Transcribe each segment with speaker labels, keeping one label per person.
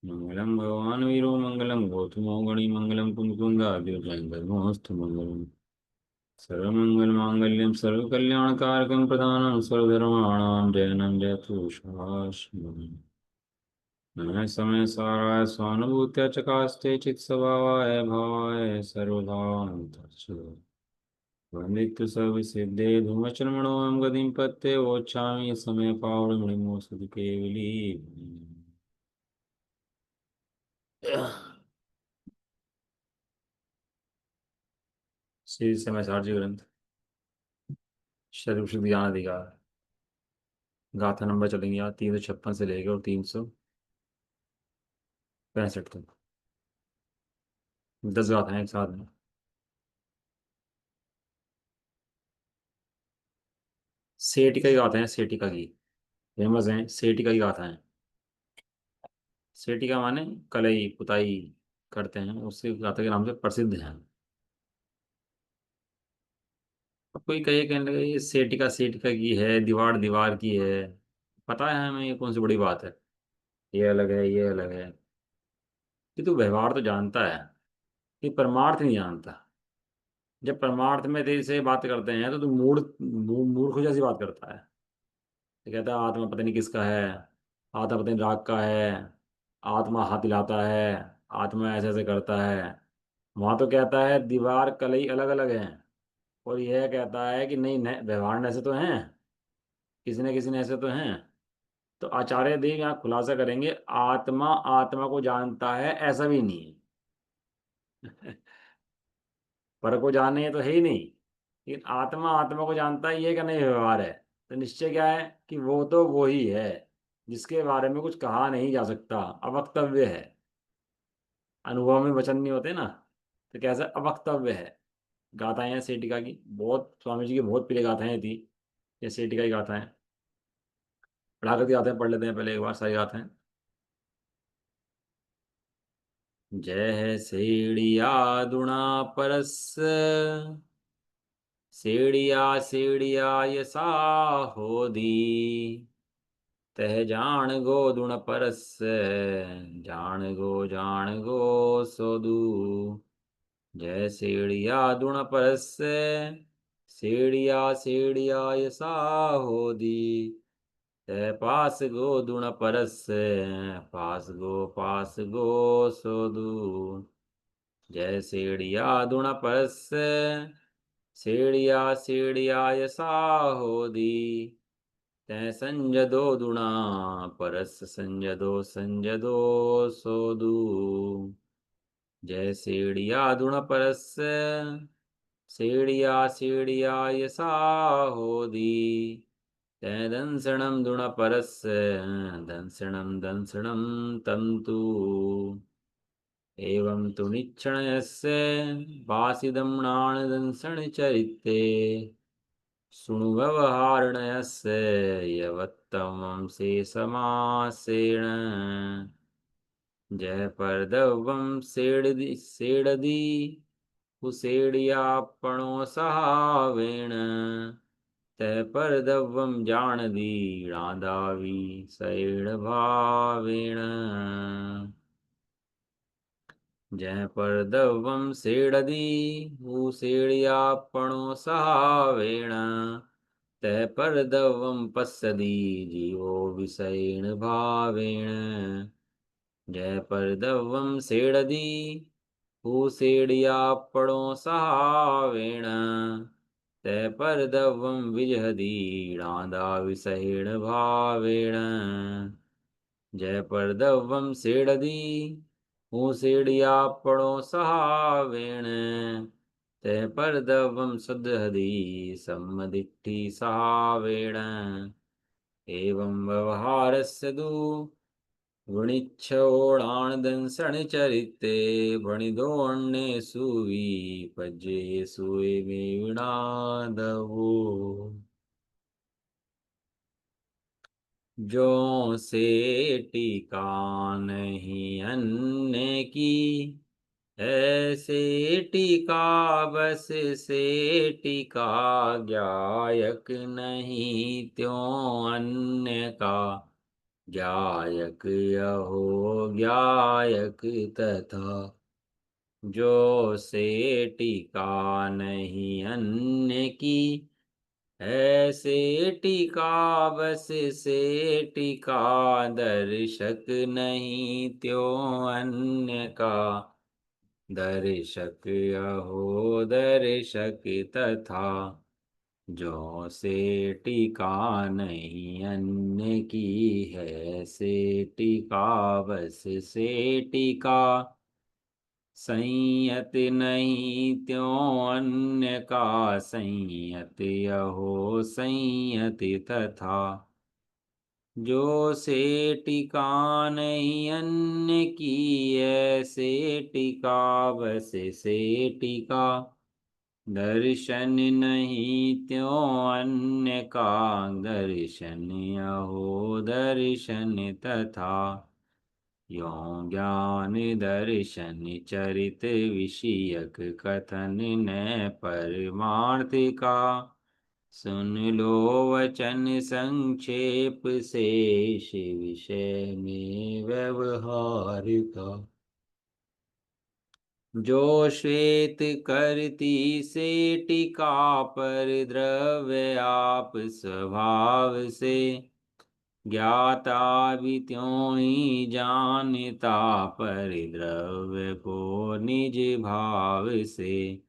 Speaker 1: मंगलम भगवान वीरो मंगलम गौतमो गणी मंगलम कुंकुंगादिर्मंगलमोस्तु मंगलम सर्वमंगल मांगल्यम सर्वकल्याणकारकं प्रदानं सर्वधर्माणां जयनं जयतु शाश्वतम् नमः समय साराय स्वानुभूत्या चकास्ते चित्स्वभावाय भावाय सर्वभावान्तर्च वन्दित्य सर्वसिद्धे धूमचर्मणोऽहं गतिं पत्ते वोच्छामि समय पावडमणिमोऽस्तु केवली श्री समय सारजी ग्रंथ शरीर शुद्ध ज्ञान अधिकार गाथा नंबर चलेंगे यहाँ 356 से लेकर और 365 तक 10 गाथाएं एक साथ में। सेठिका की गाथा है, सेठिका की फेमस है, सेठिका की गाथा है। सेठिका माने कलई पुताई करते हैं, उससे गाथा के नाम से प्रसिद्ध है। अब कोई कहे, कहने लगे ये सेठिका सेठिका की है, दीवार दीवार की है। पता है हमें ये कौन सी बड़ी बात है, ये अलग है ये अलग है। कि तू व्यवहार तो जानता है, कि परमार्थ नहीं जानता। जब परमार्थ में तेरे से बात करते हैं तो तू मूर्ख जैसी बात करता है। तो कहता है आत्मा पता नहीं किसका है, आत्मा पता नहीं राग का है, आत्मा हाथ हिलाता है, आत्मा ऐसे ऐसे करता है। वहां तो कहता है दीवार कलई अलग अलग हैं, और यह कहता है कि नहीं व्यवहार में ऐसे तो हैं, किसी न किसी ने ऐसे तो हैं। तो आचार्य देव यहाँ खुलासा करेंगे, आत्मा आत्मा को जानता है ऐसा भी नहीं है। पर को जाने ये तो है ही नहीं, लेकिन आत्मा आत्मा को जानता है, ये का नहीं व्यवहार है। तो निश्चय क्या है कि वो तो वो ही है, जिसके बारे में कुछ कहा नहीं जा सकता, अवक्तव्य है। अनुभव में वचन नहीं होते ना, तो कैसे अवक्तव्य है। गाथाएं हैं सेठिका की, बहुत स्वामी जी की बहुत प्रिय गाथाएं थी ये सेठिका की गाथाएं। पढ़ा करके गाथाएं पढ़ लेते हैं पहले एक बार सारी गाथाएं। जय सेड़िया दुणा परस, सेड़िया सेड़िया यसा होदी, तह जान गो दुण परस, जान गो सोदू। जय सेड़िया दुण परस, सेड़िया सेड़िया यसा होदी, तह पास गो सोदू। जय सेड़िया दुण परस, सेड़िया सेड़िया यसा होदी, तै संजदो दुणा परस, संजदो सोदू। जय सेड़िया दुण परस, सेड़िया सेड़िया यसा होदी, तै दंसणम दुण परस, दंसणम तंतु। एवं तु निच्छणयस्य वासिदम्नाणदंसनचरिते, शृणु व्यवहारणयस्य यवत्तमं से समासेन। जय परदवं सेडदी कुसेड़ियापणो सहावेण, तय परदवं जानदी राधावी सैण भावेण। जय परदवं सेडदी भूसेड़ियापणो सहावेण, तय परदवं पස්සदी जीवो विषयेण भावेण। जय परदवं सेडदी भूसेड़ियापणो सहावेण, तय परदवं विजहदी राधा विषयेण भावेण। जय परदवं सेडदी भूसेड़ियापणो सहावेण, तय परदवं शुद्धहदी सम्मदिट्ठी सहावेण। एवं व्यवहारस्य दु वृणिच्छोणानदंसनचरिते, भणिदोण्ये सुवी पज्ये सुवे मे विणादवो। जो से टीका नहीं अन्य की, ऐसे टीका बस से टीका, ज्ञायक नहीं त्यों अन्य का। गायक यहो गायक तथा, जो से टीका नहीं अन्य की, ऐसे टीका बस से टीका, दर्शक नहीं त्यों अन्य का। दर्शक अहो दर्शक तथा, जो से टीका नहीं अन्य की, है से टीका बस से टीका, संयत नहीं त्यों अन्य का। संयत अहो संयत तथा, जो से टिका नहीं अन्य की, ऐसे टिका बस से टिका। दर्शन नहीं त्यों अन्य का, दर्शन अहो दर्शन तथा। यों ज्ञान दर्शन चरित विषयक, कथन न परमार्थ का। सुन लो वचन संक्षेप शेष, विषय में व्यवहार का। जो श्वेत करती से टीका, पर द्रव्य आप स्वभाव से। ज्ञाता भी त्यों ही जानता, पर द्रव्य को निज भाव से।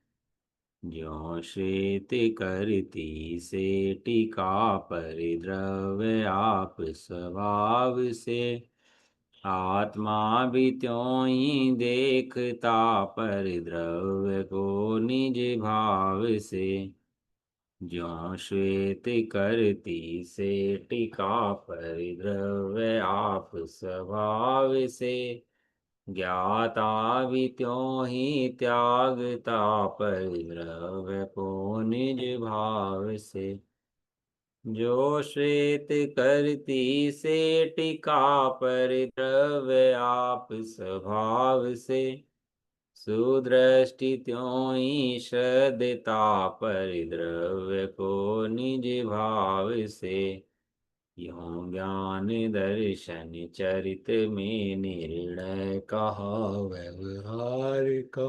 Speaker 1: ज्यों श्वेत करती से टीका, परिद्रव्य आप स्वभाव से। आत्मा भी त्यों ही देखता, परिद्रव्य को निज भाव से। ज्यों श्वेत करती से टीका, परिद्रव्य आप स्वभाव से। ज्ञाता भी त्यों ही त्यागता, परिद्रव्य को निज भाव से। जो श्वेत करती से टीका, परिद्रव्य आप स्वभाव से। सुदृष्टि त्यों ही श्रद्धता, परिद्रव्य को निज भाव से। यों ज्ञान दर्शन चरित में निर्णय कहा व्यवहार का।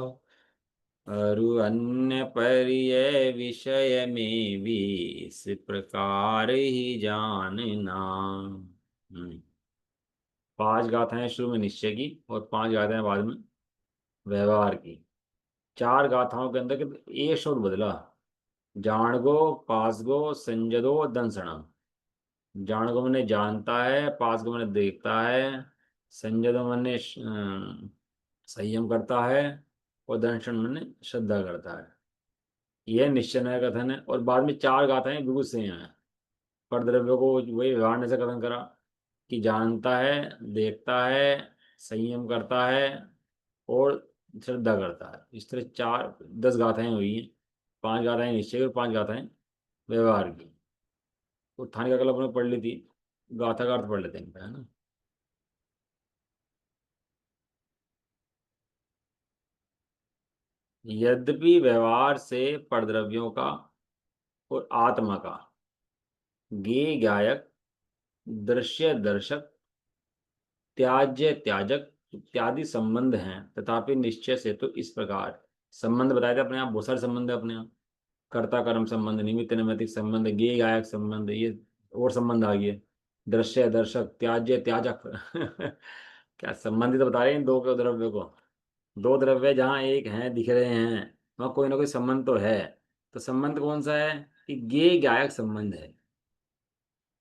Speaker 1: अरु अन्य पर्याय विषय में भी, इस प्रकार ही जानना। 5 गाथाएं शुरू में निश्चय की, और 5 गाथाएं बाद में व्यवहार की। 4 गाथाओं के अंदर एक शब्द बदला। जाणगो, पासगो, संजदो, दंसना। जाणगो मैंने जानता है, पासगो मैंने देखता है, संजदो मैंने संयम करता है, और दंशन मैंने श्रद्धा करता है। यह निश्चय नया कथन है। और बाद में 4 गाथाएं बिल्कुल सेम है। पर द्रव्य को वही व्यवहार ने से कथन करा कि जानता है, देखता है, संयम करता है, और श्रद्धा करता है। इस तरह 10 गाथाएं हुई हैं। 5 गाथाएं निश्चय और 5 गाथाएं व्यवहार की। उत्थान का कल अपने पढ़ ली थी। गाथा का अर्थ पढ़ लेते हैं इनका, है ना। यद्यपि व्यवहार से परद्रव्यों का और आत्मा का, ज्ञेय गायक, दृश्य दर्शक, त्याज्य त्याजक इत्यादि संबंध हैं, तथापि निश्चय से तो इस प्रकार संबंध बताए थे अपने आप। बहुत सारे संबंध है अपने आप। कर्ता कर्म संबंध, निमित्त नैमित्तिक संबंध, ज्ञेय गायक संबंध, ये और संबंध आ गए। दृश्य दर्शक, त्याज्य त्याजक क्या संबंध ही तो बता रहे हैं इन दो के द्रव्य को। दो द्रव्य जहाँ एक हैं, दिख रहे हैं, वहाँ कोई ना कोई संबंध तो है। तो संबंध कौन सा है? कि ज्ञेय गायक संबंध है।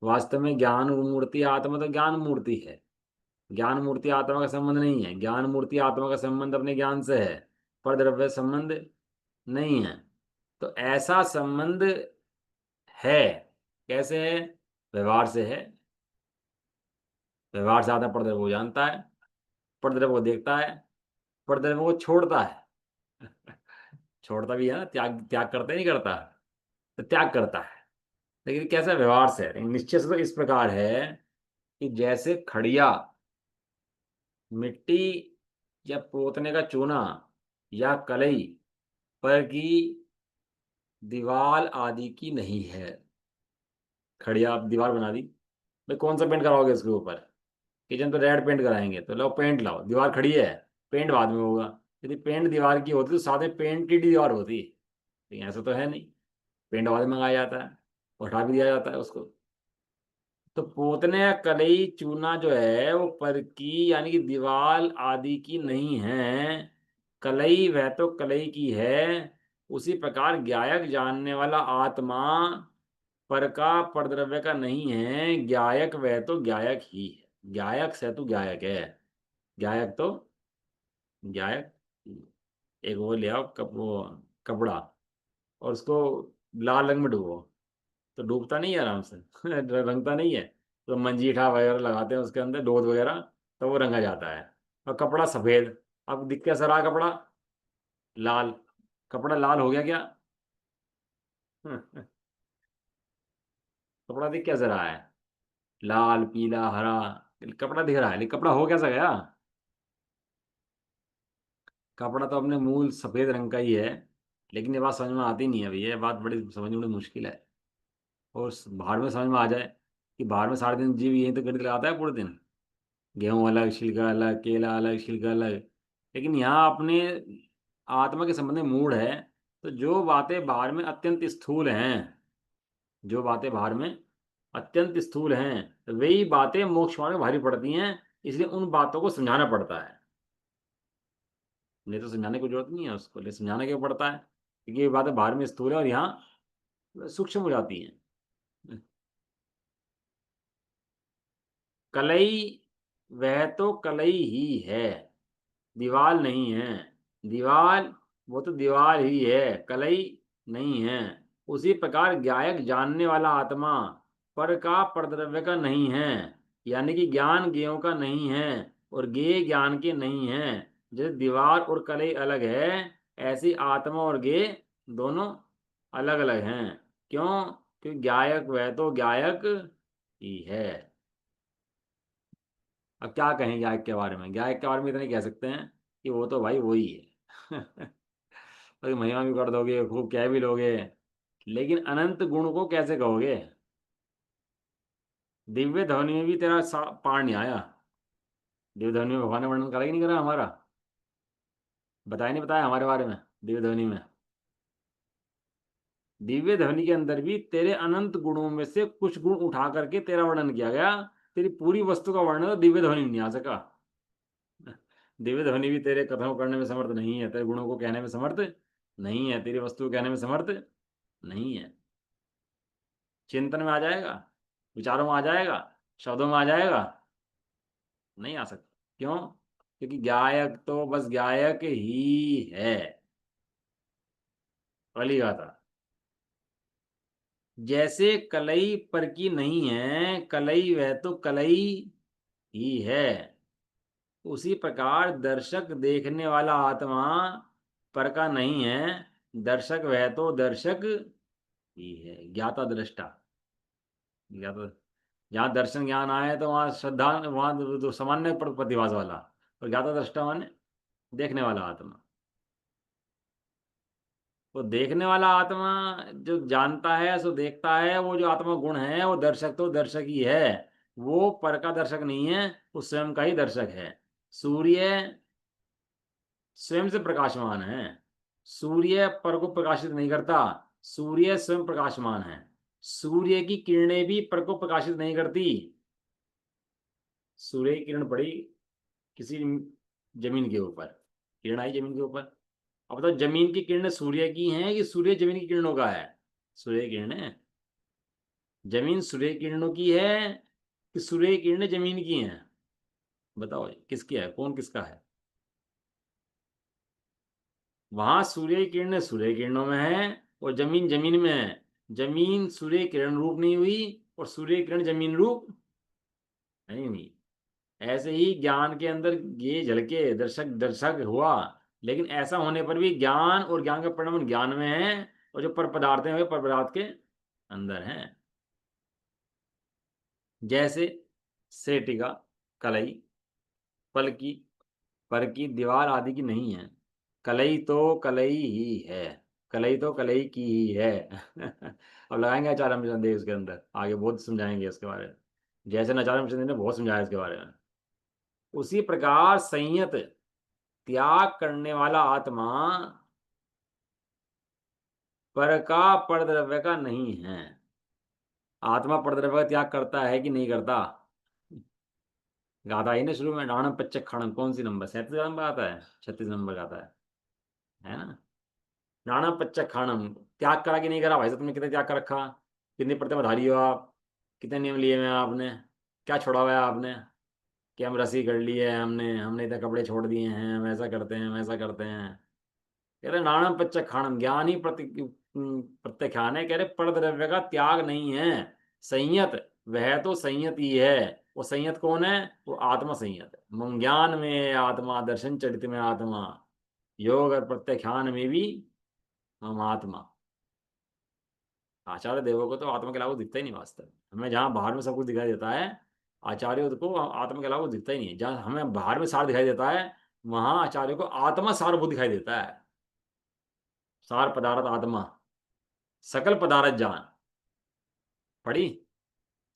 Speaker 1: वास्तव में ज्ञान मूर्ति आत्मा तो ज्ञान मूर्ति है। ज्ञान मूर्ति आत्मा का संबंध नहीं है। ज्ञान मूर्ति आत्मा का संबंध अपने ज्ञान से है, पर द्रव्य संबंध नहीं है। तो ऐसा संबंध है। कैसे है? व्यवहार से है। व्यवहार से आत्मा परद्रव्य को जानता है, परद्रव्य को देखता है, परद्रव्य को छोड़ता है। छोड़ता भी है ना, त्याग त्याग करता ही नहीं करता। तो त्याग करता है। लेकिन कैसा व्यवहार से है? लेकिन निश्चय से तो इस प्रकार है कि जैसे खड़िया मिट्टी या पोतने का चूना या कलई पर की दीवार आदि की नहीं है। खड़िया आप दीवार बना दी, भाई कौन सा पेंट कराओगे इसके ऊपर? किचन पे रेड पेंट कराएंगे तो लो पेंट लाओ, दीवार खड़ी है, पेंट बाद में होगा। यदि पेंट दीवार की होती तो साथ में पेंटेड दीवार होती, लेकिन ऐसा तो है नहीं। पेंट बाद में मंगाया जाता है, उठा भी दिया जाता है उसको। तो पोतने या कलई चूना जो है वो पर की यानी कि दीवार आदि की नहीं है। कलई वह तो कलई की है। उसी प्रकार ज्ञायक जानने वाला आत्मा पर का परद्रव्य का नहीं है। ज्ञायक वह तो ज्ञायक ही है, ज्ञायक से तो ज्ञायक है। ज्ञायक तो ज्ञायक। एक वो ले आओ वो कपड़ा, और उसको लाल रंग में डुबो, तो डूबता नहीं है आराम से रंगता नहीं है। तो मंजीठा वगैरह लगाते हैं उसके अंदर, दूध वगैरह, तो वो रंगा जाता है। और कपड़ा सफेद, अब दिख कैसा रहा कपड़ा? लाल। कपड़ा लाल हो गया क्या? कपड़ा दिख कैसा रहा है? लाल पीला हरा कपड़ा दिख रहा है, लेकिन कपड़ा हो कैसा गया? कपड़ा तो अपने मूल सफेद रंग का ही है। लेकिन ये बात समझ में आती नहीं है अभी, ये बात बड़ी समझ में मुश्किल है। और बाहर में समझ में आ जाए कि बाहर में सारे दिन जीव यहीं तो गणित लगाता है पूरे दिन, गेहूं अलग छिलका अलग, केला अलग छिलका अलग। लेकिन यहाँ अपने आत्मा के संबंध में मूड है। तो जो बातें बाहर में अत्यंत स्थूल हैं, जो बातें बाहर में अत्यंत स्थूल हैं, वही बातें मोक्ष मार्ग में भारी पड़ती हैं। इसलिए उन बातों को समझाना पड़ता है। नहीं तो समझाने की जरूरत नहीं है उसको, लेकिन समझाना क्यों पड़ता है? क्योंकि ये बातें बाहर में स्थूल है और यहाँ सूक्ष्म हो जाती हैं। कलई वह तो कलई ही है, दीवाल नहीं है। दीवाल वो तो दीवाल ही है, कलई नहीं है। उसी प्रकार ज्ञायक जानने वाला आत्मा पर का परद्रव्य का नहीं है। यानी कि ज्ञान ज्ञेयों का नहीं है और ज्ञेय ज्ञान के नहीं है। जैसे दीवार और कलई अलग है, ऐसी आत्मा और ज्ञेय दोनों अलग अलग हैं। क्यों? क्योंकि ज्ञायक वह तो ज्ञायक ही है। अब क्या कहें गायक के बारे में? गायक के बारे में इतना ही कह सकते हैं कि वो तो भाई वही है तो महिमा भी कर दोगे, खूब कह भी लोगे, लेकिन अनंत गुण को कैसे कहोगे? दिव्य ध्वनि में भी तेरा पार नहीं आया। दिव्य ध्वनि में भगवान ने वर्णन करा ही नहीं करा हमारा? बताया नहीं बताया हमारे बारे में दिव्य ध्वनि में? दिव्य ध्वनि के अंदर भी तेरे अनंत गुणों में से कुछ गुण उठा करके तेरा वर्णन किया गया। तेरी पूरी वस्तु का वर्णन तो दिव्य ध्वनि में नहीं आ सका। दिव्य ध्वनि भी तेरे कथनों करने में समर्थ नहीं है, तेरे गुणों को कहने में समर्थ नहीं है, तेरी वस्तु को कहने में समर्थ नहीं है। चिंतन में आ जाएगा, विचारों में आ जाएगा, शब्दों में आ जाएगा? नहीं आ सकता। क्यों? क्योंकि गायक तो बस गायक ही है। पहली बात है, जैसे कलई पर की नहीं है, कलई वह तो कलई ही है। उसी प्रकार दर्शक देखने वाला आत्मा पर का नहीं है। दर्शक वह तो दर्शक ही है, ज्ञाता दृष्टा। ज्ञाता, जहाँ दर्शन ज्ञान आए तो वहाँ श्रद्धा, वहाँ तो सामान्य प्रतिभास वाला। और ज्ञाता दृष्टा माने देखने वाला आत्मा। वो देखने वाला आत्मा जो जानता है सो देखता है, वो जो आत्मा गुण है वो दर्शक तो दर्शक ही है। वो पर का दर्शक नहीं है, वो स्वयं का ही दर्शक है। सूर्य स्वयं से प्रकाशमान है। सूर्य पर को प्रकाशित नहीं करता, सूर्य स्वयं प्रकाशमान है। सूर्य की किरणें भी पर को प्रकाशित नहीं करती। सूर्य की किरण पड़ी किसी जमीन के ऊपर, किरण आई जमीन के ऊपर। अब तो जमीन की किरणें सूर्य की हैं कि सूर्य जमीन की किरणों का है? सूर्य की किरणें, जमीन सूर्य की किरणों की है कि सूर्य की किरणें जमीन की हैं? बताओ किसकी है, कौन किसका है? वहां सूर्य की किरणें सूर्य की किरणों में है और जमीन जमीन में है। जमीन सूर्य की किरण रूप नहीं हुई और सूर्य की किरण जमीन रूप नहीं हुई। ऐसे ही ज्ञान के अंदर ये झलके दर्शक दर्शक हुआ, लेकिन ऐसा होने पर भी ज्ञान और ज्ञान का परिणाम ज्ञान में है, और जो पर पदार्थ हैं वे पर पदार्थ के अंदर हैं। जैसे सेटिका, कलई, पल की, पर की, दीवार आदि की नहीं है। कलई तो कलई ही है, कलई तो कलई की ही है अब लगाएंगे आचार्य रामचंद्र देव इसके अंदर, आगे बहुत समझाएंगे इसके बारे में। जैसे आचार्य रामचंद्र ने बहुत समझाया इसके बारे में। उसी प्रकार संयत त्याग करने वाला आत्मा पर का परद्रव्य का नहीं है। आत्मा परद्रव्य का त्याग करता है कि नहीं करता? गाथा ही ना शुरू में, डाणम पच्चक खड़म, कौन सी नंबर, 37 नंबर आता है, 36 नंबर का आता है ना? डाणम पच्चक खड़म, त्याग करा कि नहीं करा भाई साहब? तुमने कितने त्याग कर रखा? कितनी प्रतिधारी हो आप? कितने नियम लिए हुए हैं आपने? क्या छोड़ा हुआ है आपने कि हम रस्सी कर ली है, हमने हमने इतने कपड़े छोड़ दिए हैं, हम ऐसा करते हैं, वैसा करते हैं? कह रहे नाणम पच्चक खाणम, ज्ञान ही प्रत्याख्यान है। कह रहे परद्रव्य का त्याग नहीं है, संयत, वह तो संयत ही है। वो संयत कौन है? वो आत्मा संयत है। ज्ञान में आत्मा, दर्शन चरित में आत्मा, योग और प्रत्याख्यान में भी हम आत्मा। आचार्य देवों को तो आत्मा के अलावा कुछ दिखता ही नहीं वास्तव में। हमें जहाँ बाहर में सब कुछ दिखाई देता है, आचार्यों को आत्मा के अलावा कुछ दिखता ही नहीं है। जहाँ हमें बाहर में सार दिखाई देता है, वहां आचार्य को आत्मा सारभूत दिखाई देता है। सार पदार्थ आत्मा, सकल पदार्थ जान, पढ़ी?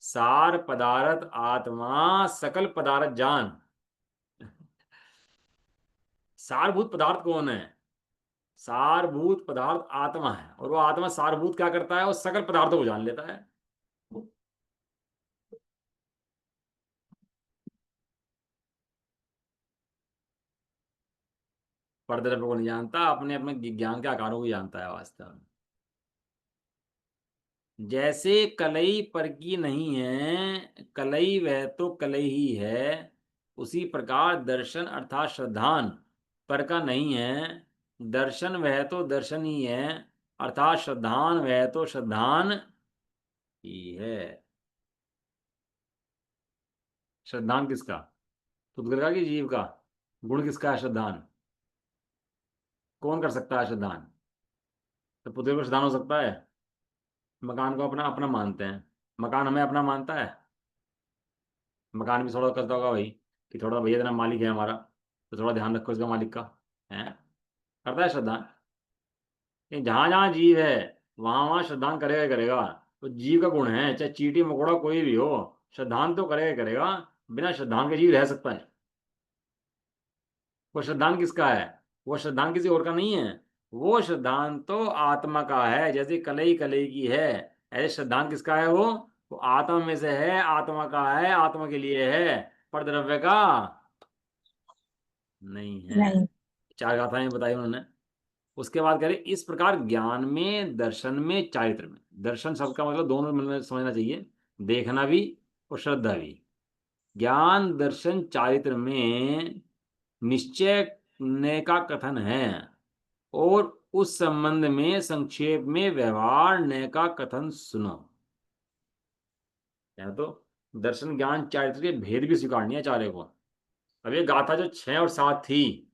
Speaker 1: सार पदार्थ आत्मा, सकल पदार्थ जान। सारभूत पदार्थ कौन है? सारभूत पदार्थ आत्मा है, और वो आत्मा सारभूत क्या करता है? वो सकल पदार्थों को जान लेता है। परद्रव्य को नहीं जानता, अपने अपने ज्ञान के आकारों को जानता है वास्तव में। जैसे कलई पर की नहीं है, कलई वह तो कलई ही है, उसी प्रकार दर्शन अर्थात श्रद्धान पर का नहीं है, दर्शन वह तो दर्शन ही है, अर्थात श्रद्धान वह तो श्रद्धान ही है। श्रद्धान किसका? पुद्गल का कि जीव का? गुण किसका है श्रद्धान? कौन कर सकता है श्रद्धान? तो पुद्गल को श्रद्धान हो सकता है? मकान को अपना अपना मानते हैं, मकान हमें अपना मानता है? मकान भी थोड़ा करता होगा भाई, कि थोड़ा भैया इतना मालिक है हमारा, तो थोड़ा ध्यान रखो इसका मालिक का, है? करता है श्रद्धान? जहां जहां जीव है वहां वहां श्रद्धान करेगा ही करेगा। तो जीव का गुण है, चाहे चींटी मकोड़ा कोई भी हो, श्रद्धान तो करेगा ही करेगा। बिना श्रद्धान के जीव रह सकता है? वो श्रद्धान किसका है? वो श्रद्धान किसी और का नहीं है। वो श्रद्धान तो आत्मा का है, जैसे कलई कलई की है, ऐसे श्रद्धान किसका है? वो आत्मा में से है, आत्मा का है, आत्मा के लिए है, पर द्रव्य का नहीं है।
Speaker 2: नहीं।
Speaker 1: चार गाथाएं बताई उन्होंने। उसके बाद कह रहे इस प्रकार ज्ञान में, दर्शन में, चारित्र में, दर्शन शब्द का मतलब दोनों में समझना चाहिए, देखना भी और श्रद्धा भी। ज्ञान दर्शन चारित्र में निश्चय ने का कथन है, और उस संबंध में संक्षेप में व्यवहार ने का कथन सुनो। या तो दर्शन ज्ञान चारित्र के भेद भी स्वीकारनी है आचार्य को। अब ये गाथा जो 6 और 7 थी,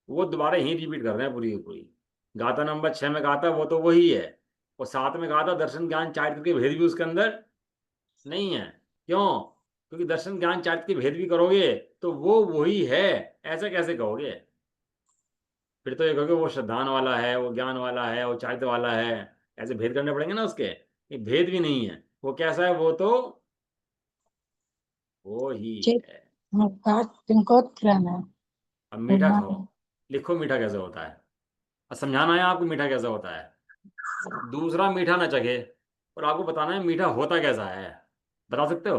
Speaker 1: वो दोबारा यही रिपीट कर रहे हैं पूरी की पूरी। गाथा नंबर 6 में गाथा वो तो वही है, और 7 में गाथा दर्शन ज्ञान चारित्र के भेद भी उसके अंदर नहीं है। क्यों? क्योंकि दर्शन ज्ञान चारित्र के भेद भी करोगे तो वो वही है, ऐसा कैसे कहोगे? फिर तो ये कहोगे वो श्रद्धान वाला है, वो ज्ञान वाला है, वो चारित्र वाला है, ऐसे भेद करने पड़ेंगे ना उसके। ये भेद भी नहीं है, वो कैसा है? वो तो वो ही
Speaker 2: चेत
Speaker 1: है।
Speaker 2: बात तुमको रहना है,
Speaker 1: अब मीठा
Speaker 2: सुनना
Speaker 1: खाओ,
Speaker 2: नहीं।
Speaker 1: लिखो मीठा कैसे होता है। अब समझाना है आपको मीठा कैसे होता है। दूसरा मीठा ना चखे और आपको बताना है मीठा होता कैसा है। बता सकते हो?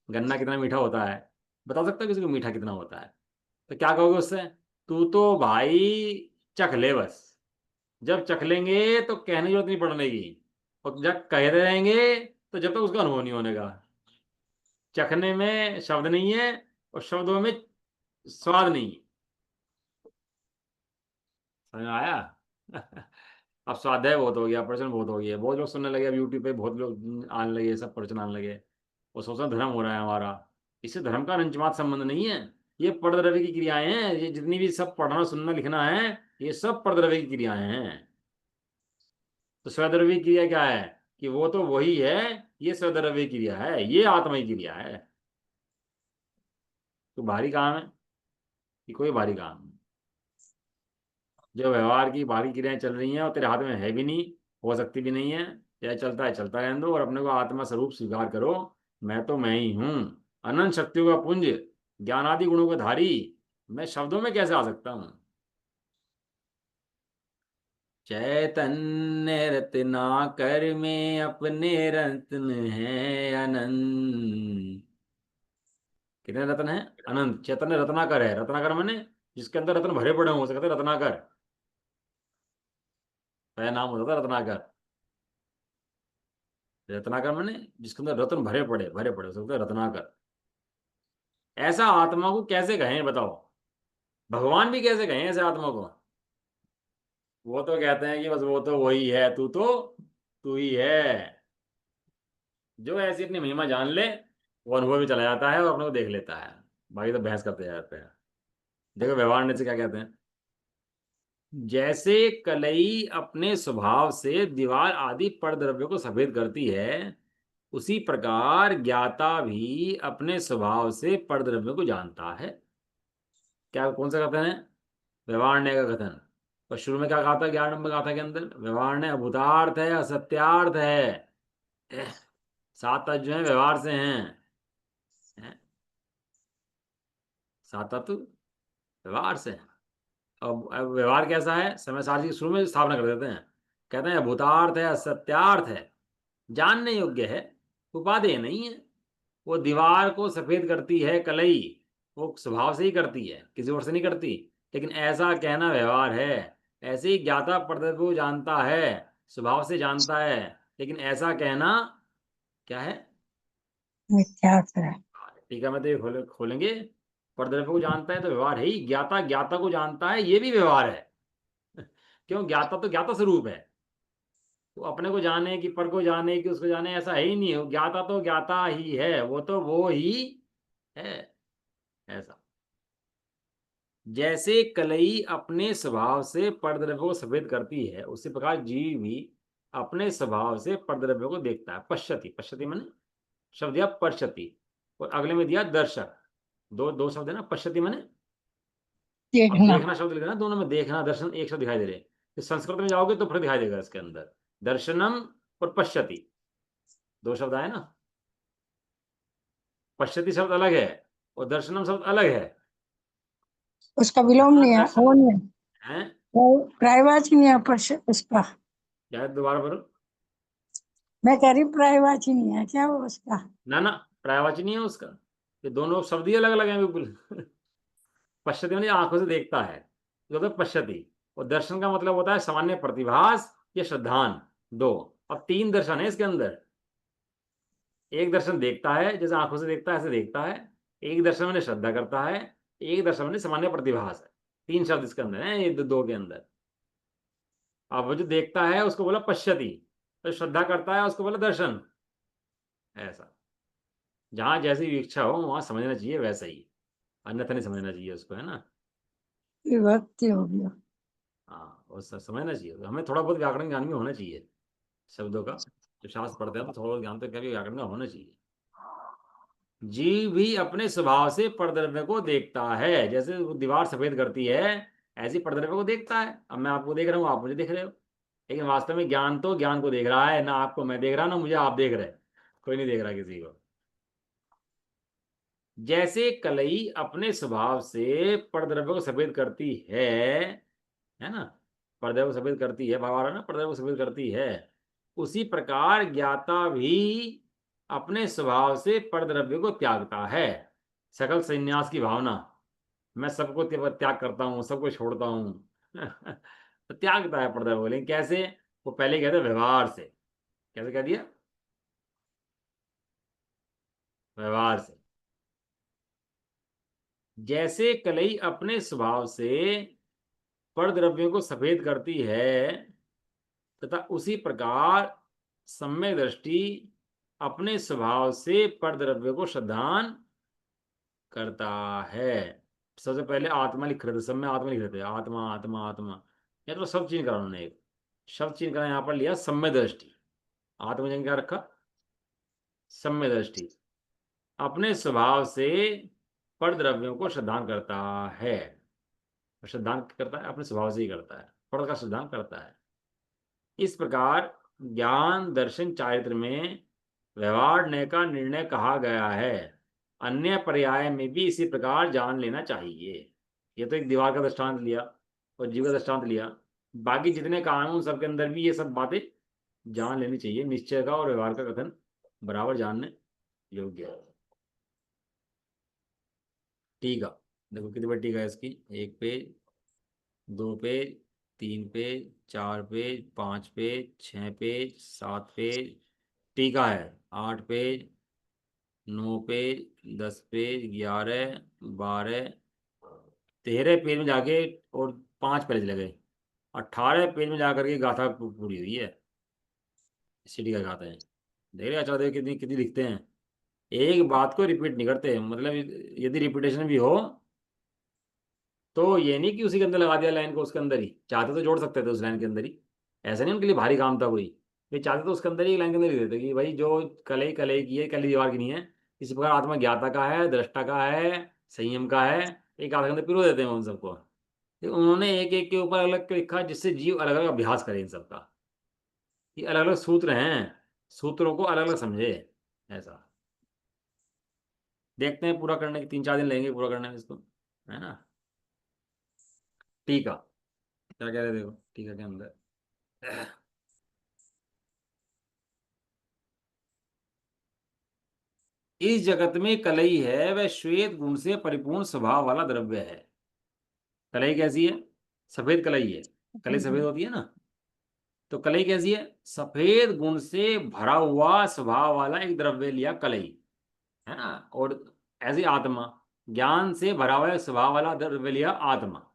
Speaker 1: गन्ना कितना मीठा होता है? बता सकते हो किसी को मीठा कितना होता है? तो क्या कहोगे उससे? तू तो भाई चख ले बस। जब चख लेंगे तो कहने की जरूरत नहीं पड़ने की, और जब कहते रहेंगे तो जब तक उसका अनुभव नहीं होने का। चखने में शब्द नहीं है, और शब्दों में स्वाद नहीं है। समझ में आया? अब स्वाध्याय बहुत हो गया, प्रवचन बहुत हो गया, बहुत लोग सुनने लगे, अब यूट्यूब पे बहुत लोग आने लगे, सब प्रवचन आने लगे। वो सोचना धर्म हो रहा है हमारा। इससे धर्म का अंचमात संबंध नहीं है। ये परद्रव्य की क्रियाएं हैं, ये जितनी भी सब पढ़ना सुनना लिखना है, ये सब परद्रव्य की क्रियाएं हैं। तो स्वद्रव्य की क्रिया क्या है? कि वो तो वही है, ये स्वद्रव्य की क्रिया है, ये आत्मा की क्रिया है। तो भारी काम है कि कोई भारी काम नहीं। जो व्यवहार की बाकी क्रियाएं चल रही हैं और तेरे हाथ में है भी नहीं, हो सकती भी नहीं है, या चलता है चलता रहने दो, और अपने को आत्मा स्वरूप स्वीकार करो। मैं तो मैं ही हूं। अनंत शक्तियों का पुंज, ज्ञान आदि गुणों का धारी, मैं शब्दों में कैसे आ सकता हूं? चैतन्य रत्नाकर में अपने रत्न है अनंत। कितने रत्न है? अनंत। चैतन्य रत्नाकर है। रत्नाकर माने जिसके अंदर रत्न भरे पड़े हो सकते हैं, रत्नाकर। पहला नाम होता था रत्नाकर। रत्नाकर माने जिसके अंदर रत्न भरे पड़े हो सकते हैं, रत्नाकर। ऐसा आत्मा को कैसे कहें बताओ? भगवान भी कैसे कहें ऐसे आत्मा को? वो तो कहते हैं कि बस वो तो वही है, तू ही है। जो ऐसी अपनी महिमा जान ले, वो अनुभव भी चला जाता है और अपने को देख लेता है। बाकी तो बहस करते जाते हैं। देखो व्यवहार से क्या कहते हैं। जैसे कलई अपने स्वभाव से दीवार आदि परद्रव्य को सफेद करती है, उसी प्रकार ज्ञाता भी अपने स्वभाव से परद्रव्य को जानता है। क्या कौन सा कथन है? व्यवहारण्य का कथन। और शुरू में क्या कहा था? 11 नंबर कहा था के अंदर व्यवहारण्य अभूतार्थ है, असत्यार्थ है। एह, सात तत्व जो है व्यवहार से हैं। हैं? सात तत्व व्यवहार से हैं। अब व्यवहार कैसा है? समय सारणी की शुरू में स्थापना कर देते हैं। कहते हैं अभूतार्थ है, असत्यार्थ है, जानने योग्य है, उपादेय नहीं है। वो दीवार को सफेद करती है कलई, वो स्वभाव से ही करती है, किसी और से नहीं करती। लेकिन ऐसा कहना व्यवहार है। ऐसे ही ज्ञाता पदार्थ को जानता है, स्वभाव से जानता है, लेकिन ऐसा कहना क्या है?
Speaker 2: मिथ्यार्थ है।
Speaker 1: ठीक है, मैं तो ये खोलेंगे। परद्रव्य को जानता है तो व्यवहार है ही। ज्ञाता ज्ञाता को जानता है, ये भी व्यवहार है। क्यों? ज्ञाता तो ज्ञाता स्वरूप है। वो अपने को जाने कि पर को जाने कि उसको जाने, ऐसा है ही नहीं। वो ज्ञाता तो ज्ञाता ही है, वो तो वो ही है। ऐसा जैसे कलई अपने स्वभाव से परद्रव्य को सफेद करती है, उसी प्रकार जीव भी अपने स्वभाव से परद्रव्य को देखता है। पश्यति, पश्यति मैंने शब्द दिया पश्यति, और अगले में दिया दर्शक। दो दो शब्द है ना, पश्यति मैंने। अब
Speaker 2: देखना।
Speaker 1: देखना शब्द लिखना, दोनों में देखना दर्शन एक शब्द दिखाई दे रहे हैं। तो संस्कृत में जाओगे तो फिर दिखाई देगा इसके अंदर दर्शनम और पश्यति, दो शब्द आए ना। पश्यति शब्द अलग है और दर्शनम शब्द अलग है।
Speaker 2: उसका विलोम
Speaker 1: यहाँ
Speaker 2: नहीं है, वो
Speaker 1: दर्शन
Speaker 2: नहीं है।
Speaker 1: है।
Speaker 2: वो पर्यायवाची नहीं है, उसका।
Speaker 1: क्या है? दोबारा बोलो।
Speaker 2: मैं कह रही पर्यायवाची नहीं है क्या वो उसका।
Speaker 1: ना ना, पर्यायवाची नहीं है उसका। ये दोनों शब्द ही अलग अलग हैं बिल्कुल। पश्यति मतलब आंखों से देखता है, तो होता है पश्यति। और दर्शन का मतलब होता है सामान्य प्रतिभास या श्रद्धान। दो। अब तीन दर्शन है इसके अंदर। एक दर्शन देखता है, जैसे आंखों से देखता है ऐसे देखता है। एक दर्शन मैंने श्रद्धा करता है। एक दर्शन मैंने सामान्य प्रतिभास है। तीन शब्द इसके अंदर है, ये दो के अंदर। अब वो जो देखता है उसको बोला पश्यति, तो श्रद्धा करता है उसको बोला दर्शन। ऐसा जहां जैसी इच्छा हो वहां समझना चाहिए वैसा ही, अन्यथा नहीं समझना चाहिए उसको, है ना।
Speaker 2: विभक्ति हो गया।
Speaker 1: हाँ, और समझना चाहिए। तो हमें थोड़ा बहुत व्याकरण ज्ञान भी होना चाहिए शब्दों का। जो शास्त्र पढ़ते हैं तो थोड़ा बहुत ज्ञान तो क्या भी व्याकरण का होना चाहिए। जीव भी अपने स्वभाव से परद्रव्य को देखता है, जैसे वो दीवार सफेद करती है, ऐसी परद्रव्य को देखता है। अब मैं आपको देख रहा हूँ, आप मुझे देख रहे हो, लेकिन वास्तव में ज्ञान तो ज्ञान को देख रहा है ना। आपको मैं देख रहा ना मुझे आप देख रहे। कोई नहीं देख रहा किसी को। जैसे कलई अपने स्वभाव से परद्रव्य को सफेद करती है ना। पर्दे को सफेद करती है, भाव आ रहा है ना, पर्दे को सफेद करती है। उसी प्रकार ज्ञाता भी अपने स्वभाव से परद्रव्य को त्यागता है। सकल संन्यास की भावना, मैं सबको त्याग करता हूँ, सबको छोड़ता हूँ। तो त्यागता है परद्रव्य को, लेकिन कैसे? वो पहले कहते व्यवहार से। कैसे कह दिया? व्यवहार से। जैसे कलई अपने स्वभाव से परद्रव्यों को सफेद करती है, तथा उसी प्रकार सम्यक दृष्टि अपने स्वभाव से परद्रव्य को श्रद्धान करता है। सबसे पहले आत्मा लिख रहे थे, सब में आत्मा लिख रहे थे, आत्मा आत्मा आत्मा। या तो सब चीज करा उन्होंने, एक शब्द चीज करा, यहाँ पर लिया सम्य दृष्टि। आत्मजन क्या रखा? सम्य दृष्टि अपने स्वभाव से परद्रव्यों को श्रद्धान करता है। श्रद्धान करता है अपने स्वभाव से ही करता है, पढ़ का श्रद्धान करता है। इस प्रकार ज्ञान दर्शन चारित्र में व्यवहार का निर्णय कहा गया है। अन्य पर्याय में भी इसी प्रकार जान लेना चाहिए। ये तो एक दीवार का दृष्टांत लिया और जीव का दृष्टांत लिया, बाकी जितने कानून सबके अंदर भी ये सब बातें जान लेनी चाहिए। निश्चय का और व्यवहार का कथन बराबर जानने योग्य है। टीका देखो कितनी बड़ी टीका है इसकी। 1 page, 2 page, 3 page, 4 page, 5 page, 6 page, 7 page. टीका है 8 पेज, 9 पेज, 10 पेज, 11, 12, 13 पेज में जाके और 5 पेज लगे, 18 पेज में जाकर के गाथा पूरी हुई है। सीढ़ी का गाथा है। देख रहे अच्छा, देख कितनी कितनी लिखते हैं, एक बात को रिपीट नहीं करते। मतलब यदि रिपीटेशन भी हो तो ये नहीं कि उसी के अंदर लगा दिया लाइन को, उसके अंदर ही चाहते तो जोड़ सकते थे उस लाइन के अंदर ही। ऐसा नहीं उनके लिए भारी काम था कोई, वे चाहते तो उसके अंदर ही लाइन के अंदर ही देते कि भाई जो कलई कलई की है, कली दीवार की नहीं है। इसी प्रकार आत्मा ज्ञाता का है, दृष्टा का है, संयम का है। एक आध के अंदर पिरो देते हैं उन सबको। तो उन्होंने एक एक के ऊपर अलग के लिखा जिससे जीव अलग अलग अभ्यास करे इन सबका। ये अलग अलग सूत्र हैं, सूत्रों को अलग अलग समझे। ऐसा देखते हैं, पूरा करने के 3-4 दिन लगेंगे पूरा करने में इसको, है ना। टीका क्या कह रहे, देखो टीका के अंदर। इस जगत में कलई है वह श्वेत गुण से परिपूर्ण स्वभाव वाला द्रव्य है। कलई कैसी है? सफेद कलई है। कलई सफेद होती है ना, तो कलई कैसी है? सफेद गुण से भरा हुआ स्वभाव वाला एक द्रव्य लिया कलई, है ना। और ऐसी आत्मा, ज्ञान से भरा हुआ स्वभाव वाला द्रव्य लिया आत्मा।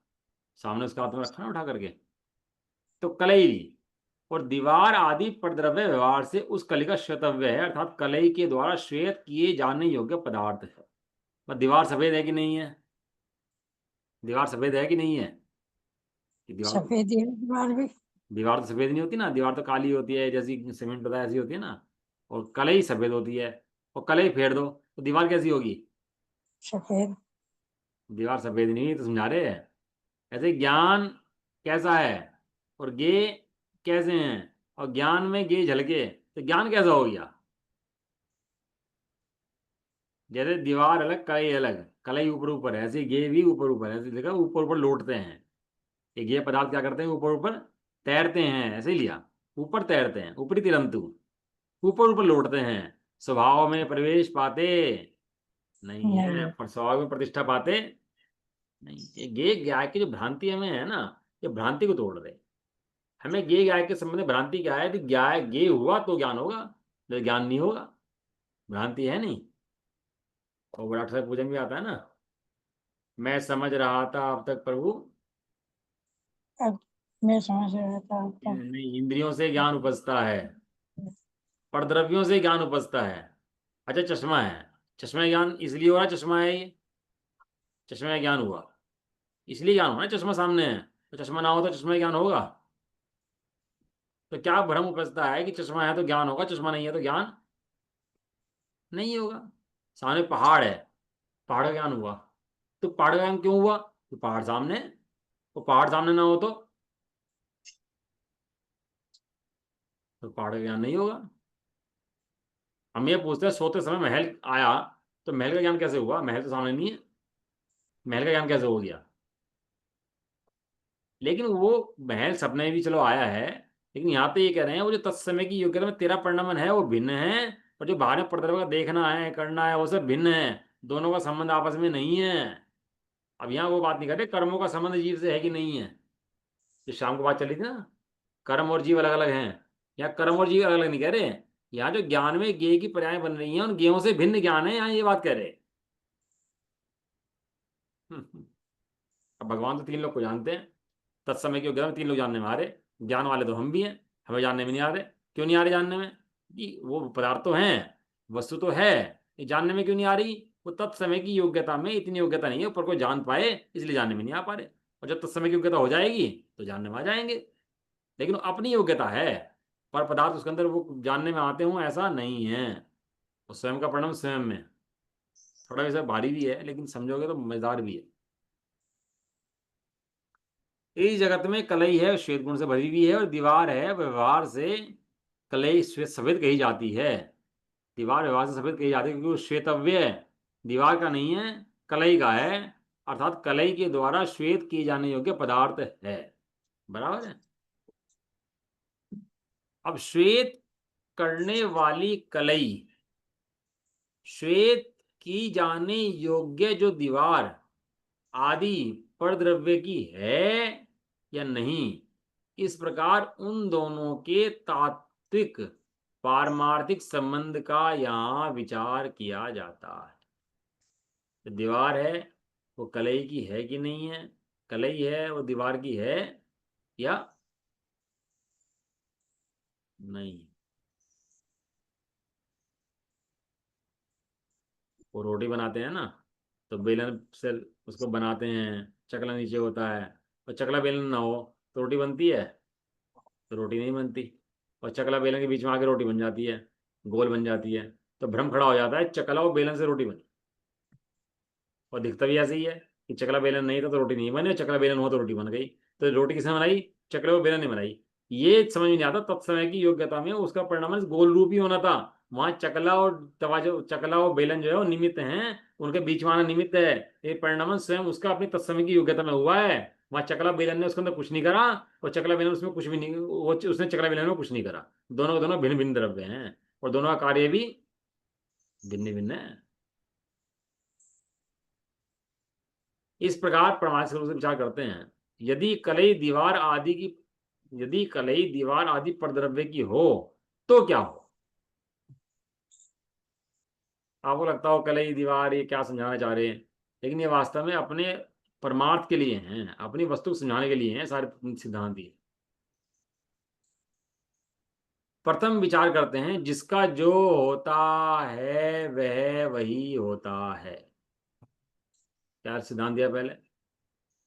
Speaker 1: सामने उसका आत्मा रखा ना उठा करके, तो कलई ली। और दीवार आदि प्रद्रव्य व्यवहार से उस कली का श्वेतव्य है, अर्थात कलई के द्वारा श्वेत किए जाने योग्य पदार्थ है। पर दीवार सफेद है कि नहीं है? दीवार सफेद है कि नहीं है? कि दीवार तो,
Speaker 2: सफेद ही है दीवार भी।
Speaker 1: दीवार तो सफेद नहीं होती ना, दीवार तो काली होती है, जैसी सीमेंट होता है ऐसी होती है ना। और कलई सफेद होती है। और कलई फेर दो तो दीवार कैसी होगी?
Speaker 2: सफेद।
Speaker 1: दीवार सफेद नहीं तो समझा रहे हैं। ऐसे ज्ञान कैसा है और गे कैसे हैं, और ज्ञान में गे झलके तो ज्ञान कैसा हो गया? जैसे दीवार अलग कलई अलग, कलई ऊपर ऊपर है, ऐसे गे भी ऊपर ऊपर है, ऐसे देखा ऊपर ऊपर लौटते हैं। ये गे पदार्थ क्या करते हैं? ऊपर ऊपर तैरते हैं, ऐसे ही लिया। ऊपर तैरते हैं, ऊपरी तिरंतु, ऊपर ऊपर लौटते हैं। स्वभाव में प्रवेश पाते नहीं है,
Speaker 2: नहीं।
Speaker 1: पर स्वभाव में प्रतिष्ठा पाते नहीं। ये गे गाय की जो भ्रांति हमें है ना, ये भ्रांति को तोड़ रहे। हमें गे गाय के संबंध में भ्रांति क्या है कि गाय गे हुआ तो ज्ञान होगा, नहीं तो ज्ञान नहीं होगा। भ्रांति है नहीं। और विराट साहब पूजन भी आता है ना, मैं समझ रहा था अब तक प्रभु,
Speaker 2: अब मैं समझ रहा था अब तक।
Speaker 1: नहीं इंद्रियों से ज्ञान उपजता है, पर द्रव्यों से ज्ञान उपजता है। अच्छा चश्मा है, चश्मा ज्ञान इसलिए हो रहा है, चश्मा है ये, चश्मा का ज्ञान हुआ इसलिए ज्ञान हुआ ना, चश्मा सामने है। तो चश्मा ना हो तो चश्मा ज्ञान होगा? तो क्या भ्रम उपजता है कि चश्मा है तो ज्ञान होगा, चश्मा नहीं है तो ज्ञान नहीं होगा। सामने पहाड़ है, पहाड़ का ज्ञान हुआ, तो पहाड़ का ज्ञान क्यों हुआ? तो पहाड़ सामने है। तो पहाड़ सामने ना हो तो पहाड़ का ज्ञान नहीं होगा। हम ये पूछते हैं सोते समय महल आया, तो महल का ज्ञान कैसे हुआ? महल तो सामने नहीं है, महल का ज्ञान कैसे हो गया? लेकिन वो महल सपने में भी चलो आया है, लेकिन यहाँ पे ये कह रहे हैं वो जो तत्समय की योग्यता में तेरा परिणमन है वो भिन्न है, और जो बाहर में प्रतिभा का देखना है करना है वो सब भिन्न है। दोनों का संबंध आपस में नहीं है। अब यहाँ वो बात नहीं कर रहे कर्मों का संबंध जीव से है कि नहीं है। जो शाम को बात चली थी ना, कर्म और जीव अलग अलग हैं। यहाँ कर्म और जीव अलग अलग नहीं कह रहे। यहाँ जो ज्ञान में गेय की पर्याय बन रही हैं उन गेयों से भिन्न ज्ञान है, यहाँ ये बात कह रहे हैं। अब भगवान तो 3 लोग को जानते हैं, तत्समय की योग्यता में 3 लोग जानने में आ रहे। ज्ञान वाले तो हम भी हैं, हमें जानने में नहीं आ रहे। क्यों नहीं आ रहे जानने में? कि वो पदार्थ तो हैं, वस्तु तो है, ये जानने में क्यों नहीं आ रही? वो तत्समय की योग्यता में इतनी योग्यता नहीं है ऊपर कोई जान पाए, इसलिए जानने में नहीं आ पा रहे। और जब तत्समय की योग्यता हो जाएगी तो जानने में आ जाएंगे। लेकिन वो अपनी योग्यता है, पर पदार्थ उसके अंदर वो जानने में आते हों ऐसा नहीं है। वो स्वयं का परिणाम स्वयं में। थोड़ा वैसा भारी भी है लेकिन समझोगे तो मजेदार भी है। इस जगत में कलई है, श्वेत गुण से भरी हुई है, और दीवार है, व्यवहार से कलई श्वेत सफेद कही जाती है। दीवार व्यवहार से सफेद कही जाती है क्योंकि वो श्वेतव्य है, दीवार का नहीं है, कलई का है, अर्थात कलई के द्वारा श्वेत किए जाने योग्य पदार्थ है। बराबर है। अब श्वेत करने वाली कलई, श्वेत की जाने योग्य जो दीवार आदि परद्रव्य की है या नहीं, इस प्रकार उन दोनों के तात्विक पारमार्थिक संबंध का यहाँ विचार किया जाता है। तो दीवार है वो कलई की है कि नहीं है, कलई है वो दीवार की है या नहीं। वो रोटी बनाते हैं ना, तो बेलन से उसको बनाते हैं, चकला नीचे होता है, और चकला बेलन ना हो तो रोटी बनती है, तो रोटी नहीं बनती। और चकला बेलन के बीच में आके रोटी बन जाती है, गोल बन जाती है। तो भ्रम खड़ा हो जाता है चकला और बेलन से रोटी बनी, और दिखता भी ऐसे ही है कि चकला बेलन नहीं था तो रोटी नहीं बनी, और चकला बेलन हो तो रोटी बन गई। तो रोटी किसने बनाई, चकले और बेलन ने बनाई। ये समझ में नहीं आता तत्समय की योग्यता में उसका परिणाम गोल रूप ही होना था। वहां चकला और तवा जो चकला और बेलन जो है वो निमित्त हैं, उनके बीच में आना निमित्त है। ये परिणाम स्वयं उसका अपनी तत्समय की योग्यता में हुआ है। वहां चकला बेलन ने उसके अंदर कुछ नहीं करा, और चकला बेलन उसमें कुछ भी नहीं, वो उसने चकला बेलन में कुछ नहीं करा। दोनों के दोनों भिन्न भिन्न द्रव्य हैं, और दोनों का कार्य भी भिन्न भिन्न है। इस प्रकार प्रमाणिक रूप से विचार करते हैं। यदि कलई दीवार आदि की यदि कलई दीवार आदि परद्रव्य की हो तो क्या हो। आपको लगता हो कलई दीवार ये क्या समझाना चाह रहे हैं, लेकिन ये वास्तव में अपने परमार्थ के लिए हैं, अपनी वस्तु को समझाने के लिए हैं सारे सिद्धांत ये। प्रथम विचार करते हैं जिसका जो होता है वह वही होता है। क्या सिद्धांत दिया पहले,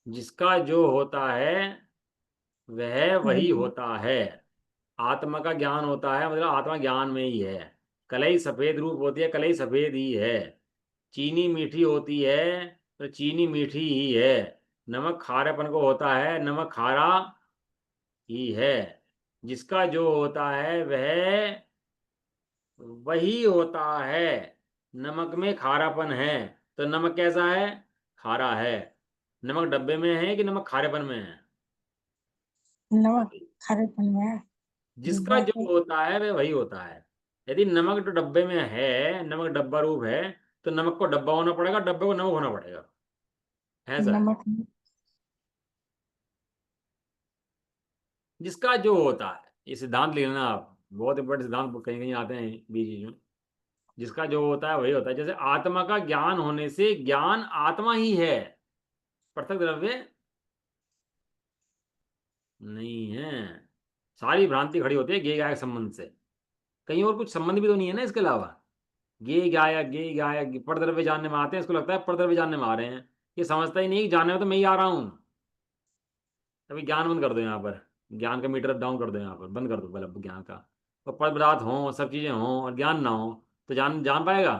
Speaker 1: जिसका जो होता है वह वही
Speaker 2: वही
Speaker 1: होता है। आत्मा का ज्ञान होता है मतलब आत्मा ज्ञान में ही है। कलई सफेद रूप होती है, कलई सफेद ही है। चीनी मीठी होती है तो चीनी मीठी ही है। नमक खारेपन को होता है, नमक खारा ही है। जिसका जो होता है वह वही होता है। नमक में खारापन है तो नमक कैसा है, खारा है। नमक डब्बे में है कि नमक खारेपन में है।
Speaker 2: नमक खारेपन में है।
Speaker 1: जिसका
Speaker 2: डिब्बा
Speaker 1: जो
Speaker 2: पे
Speaker 1: होता है वह वही होता है। यदि नमक जो डब्बे में है, नमक डब्बा रूप है, तो नमक को डब्बा होना पड़ेगा, डब्बे को नमक होना पड़ेगा। ऐसा है।
Speaker 2: नमक
Speaker 1: जिसका जो होता है, ये सिद्धांत लिख लेना आप, बहुत इंपॉर्टेंट सिद्धांत कहीं कहीं आते हैं बीच बीच में। जिसका जो होता है वही होता है। जैसे आत्मा का ज्ञान होने से ज्ञान आत्मा ही है, पृथक द्रव्य नहीं है। सारी भ्रांति खड़ी होती है ज्ञेय गायक संबंध से। कहीं और कुछ संबंध भी तो नहीं है ना इसके अलावा। ज्ञेय गायक परद्रव्य जानने में आते हैं, इसको लगता है परद्रव्य जानने में आ रहे हैं। ये समझता ही नहीं कि जानने में तो मैं ही आ रहा हूं। अभी ज्ञान बंद कर दो यहाँ पर, ज्ञान का मीटर डाउन कर दो यहाँ पर, बंद कर दो बल्ब ज्ञान का। और पद पदार्थ हो, सब चीजें हों और ज्ञान ना हो, तो जान जान पाएगा।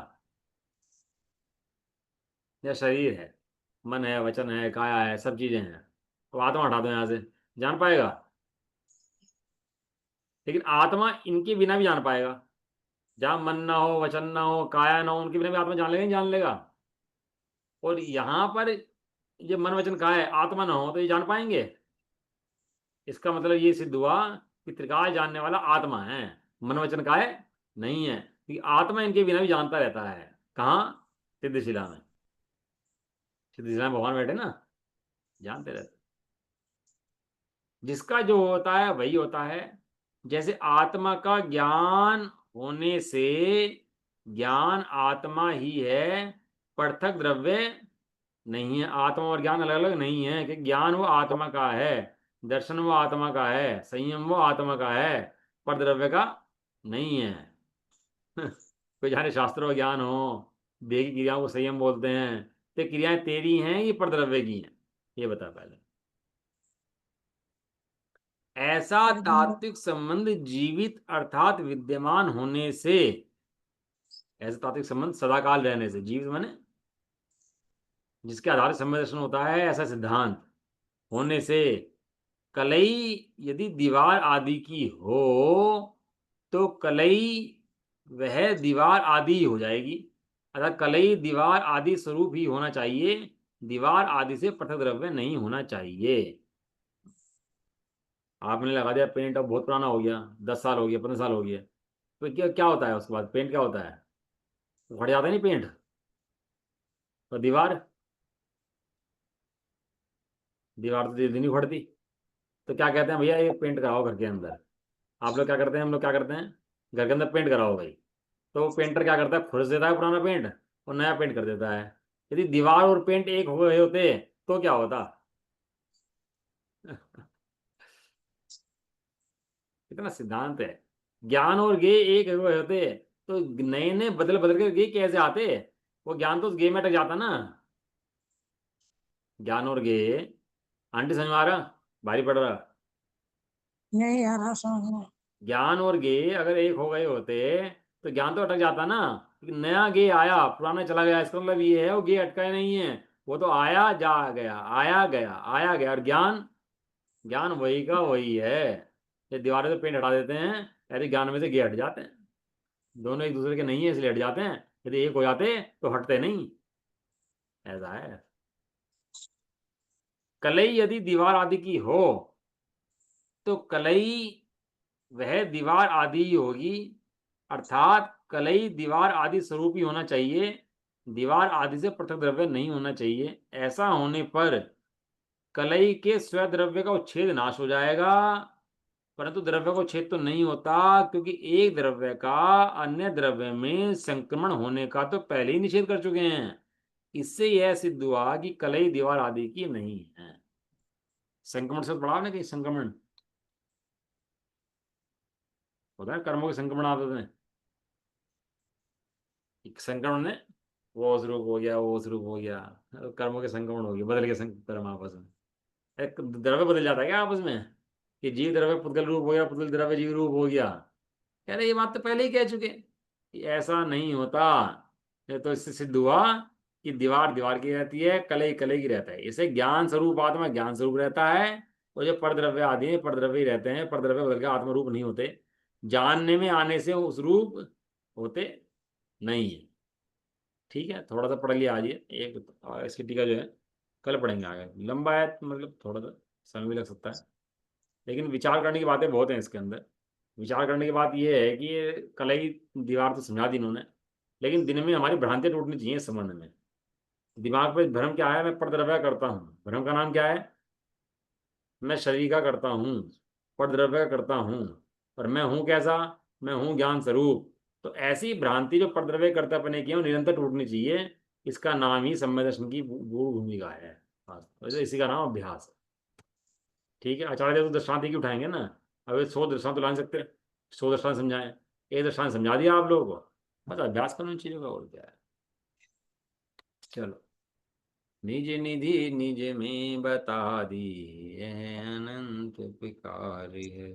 Speaker 1: या शरीर है, मन है, वचन है, काया है, सब चीजें हैं, तो आत्मा हटा दो यहाँ से, जान पाएगा। लेकिन आत्मा इनके बिना भी जान पाएगा। जहां मन ना हो, वचन ना हो, काया ना हो, उनके बिना भी आत्मा जान लेगा, नहीं जान लेगा। और यहाँ पर ये मन वचन काया है, आत्मा ना हो तो ये जान पाएंगे। इसका मतलब ये सिद्ध हुआ कि त्रिकाल जानने वाला आत्मा है, मन वचन काय नहीं है, क्योंकि आत्मा इनके बिना भी जानता रहता है। कहाँ, सिद्धशिला में। सिद्धशिला में भगवान बैठे ना, जानते रहते। जिसका जो होता है वही होता है। जैसे आत्मा का ज्ञान होने से ज्ञान आत्मा ही है, पृथक द्रव्य नहीं है। आत्मा और ज्ञान अलग अलग नहीं है, कि ज्ञान वो आत्मा का है, दर्शन वो आत्मा का है, संयम वो आत्मा का है, पर द्रव्य का नहीं है। कोई जाने शास्त्रों का ज्ञान हो, देह की क्रियाओं को संयम बोलते हैं, तो क्रियाएं तेरी हैं ये पर द्रव्य की हैं, ये बता पहले। ऐसा तात्विक संबंध जीवित अर्थात विद्यमान होने से, ऐसा तात्विक संबंध सदाकाल रहने से, जीवित माने जिसके आधार से समय दर्शन होता है, ऐसा सिद्धांत होने से कलई यदि दीवार आदि की हो तो कलई वह दीवार आदि ही हो जाएगी। अतः कलई दीवार आदि स्वरूप ही होना चाहिए, दीवार आदि से पृथक द्रव्य नहीं होना चाहिए। आपने लगा दिया पेंट, अब बहुत पुराना हो गया, 10 साल हो गया, 15 साल हो गया, तो क्या क्या होता है उसके बाद? पेंट क्या होता है? तो फट जाता है नहीं पेंट? तो दीवार, दीवार तो दिन ही फटती। तो क्या कहते हैं भैया, ये पेंट कराओ घर के अंदर। आप लोग क्या करते हैं, हम लोग क्या करते हैं, घर के अंदर पेंट कराओ भाई। तो वो पेंटर क्या करता है, खुरस देता है पुराना पेंट और नया पेंट कर देता है। यदि दीवार और पेंट एक हो गए होते तो क्या होता? कितना सिद्धांत है। ज्ञान और गे एक हुए होते तो नए नए बदल बदल के गे कैसे आते? वो ज्ञान तो उस गे में अटक जाता ना। ज्ञान और गे, आंटी समझ में आ रहा? भारी पड़ रहा?
Speaker 2: नहीं आ रहा समझ में।
Speaker 1: ज्ञान और गे अगर एक हो गए होते तो ज्ञान तो अटक जाता ना। लेकिन नया गे आया, पुराना चला गया, इसका मतलब ये है वो गे अटका ही नहीं है। वो तो आया जा गया, आया गया, आया गया। और ज्ञान, ज्ञान वही का वही है। ये दीवारें से पेंट हटा देते हैं, ऐसे ज्ञान में से गे हट जाते हैं। दोनों एक दूसरे के नहीं है इसलिए हट जाते हैं। यदि एक हो जाते तो हटते नहीं। ऐसा है। कलई यदि दीवार आदि की हो तो कलई वह दीवार आदि ही होगी। अर्थात कलई दीवार आदि स्वरूप ही होना चाहिए, दीवार आदि से पृथक द्रव्य नहीं होना चाहिए। ऐसा होने पर कलई के स्वद्रव्य का उच्छेद नाश हो जाएगा। परंतु द्रव्य का उच्छेद तो नहीं होता, क्योंकि एक द्रव्य का अन्य द्रव्य में संक्रमण होने का तो पहले ही निषेध कर चुके हैं। इससे यह सिद्ध हुआ कि कलई दीवार आदि की नहीं है। संक्रमण से पढ़ा ना, कि संक्रमण होता है, कर्मों के संक्रमण आते हैं। एक संक्रमण ने वो स्वरूप हो गया, वो स्वरूप हो गया, कर्मों के संक्रमण हो गया, बदल के कर्म आपस में। एक द्रव्य बदल जाता है क्या आपस में? कि जीव द्रव्य पुद्गल रूप हो गया, पुद्गल द्रव्य जीव रूप हो गया। कह रहे ये बात तो पहले ही कह चुके कि ऐसा नहीं होता। ये तो इससे सिद्ध हुआ कि दीवार दीवार की रहती है, कलई कलई की रहता है। इसे ज्ञान स्वरूप आत्मा ज्ञान स्वरूप रहता है। और जो परद्रव्य आदि हैं परद्रव्य ही रहते हैं, परद्रव्य बदल के आत्मा रूप नहीं होते। जानने में आने से उस रूप होते नहीं है। ठीक है, थोड़ा सा पढ़ लिया आज ये एक। इसकी टीका जो है कल पढ़ेंगे आगे, लंबा है तो मतलब थोड़ा सा समय भी लग सकता है। लेकिन विचार करने की बातें बहुत हैं इसके अंदर। विचार करने की बात यह है कि ये कलई दीवार तो समझा दी इन्होंने, लेकिन दिन में हमारी भ्रांतियां टूटनी चाहिए इस संबंध में। दिमाग पे भ्रम क्या है, मैं परद्रव्य करता हूँ, भ्रम का नाम क्या है? मैं शरीर का करता हूँ, परद्रव्य का करता हूँ। और मैं हूँ कैसा? मैं हूँ ज्ञान स्वरूप। तो ऐसी भ्रांति जो परद्रव्य कर्तापने की है वो निरंतर टूटनी चाहिए। इसका नाम ही सम्यक दर्शन की गूढ़ भूमिका है। बस, वैसे इसी का नाम अभ्यास है। ठीक है, आचार्य तो दृष्टांत ही उठाएंगे ना। अब 100 दृष्टांत तो ला नहीं सकते, 100 दृष्टांत समझाएं। एक दृष्टांत समझा दिया आप लोगों को, बस अभ्यास करना चाहिए और क्या है। चलो। निज निधि निज में बता दी, यह अनंत विकार है।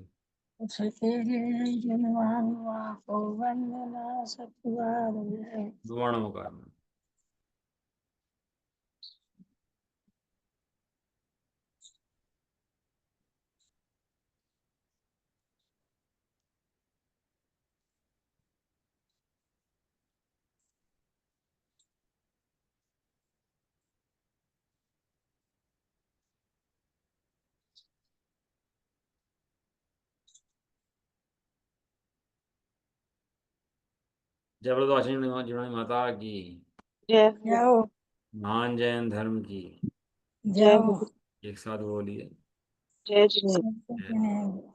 Speaker 2: उसके लिए जिनवान को वंदना सतवार है।
Speaker 1: दुआणों का नाम। जय प्रभु जीवनी माता की।
Speaker 3: जय हो।
Speaker 2: जाओ
Speaker 1: महान जैन धर्म की।
Speaker 3: जय
Speaker 2: जाओ।
Speaker 3: हो।
Speaker 1: एक साथ बोलिए।
Speaker 3: जय जिनेन्द्र।
Speaker 2: सबको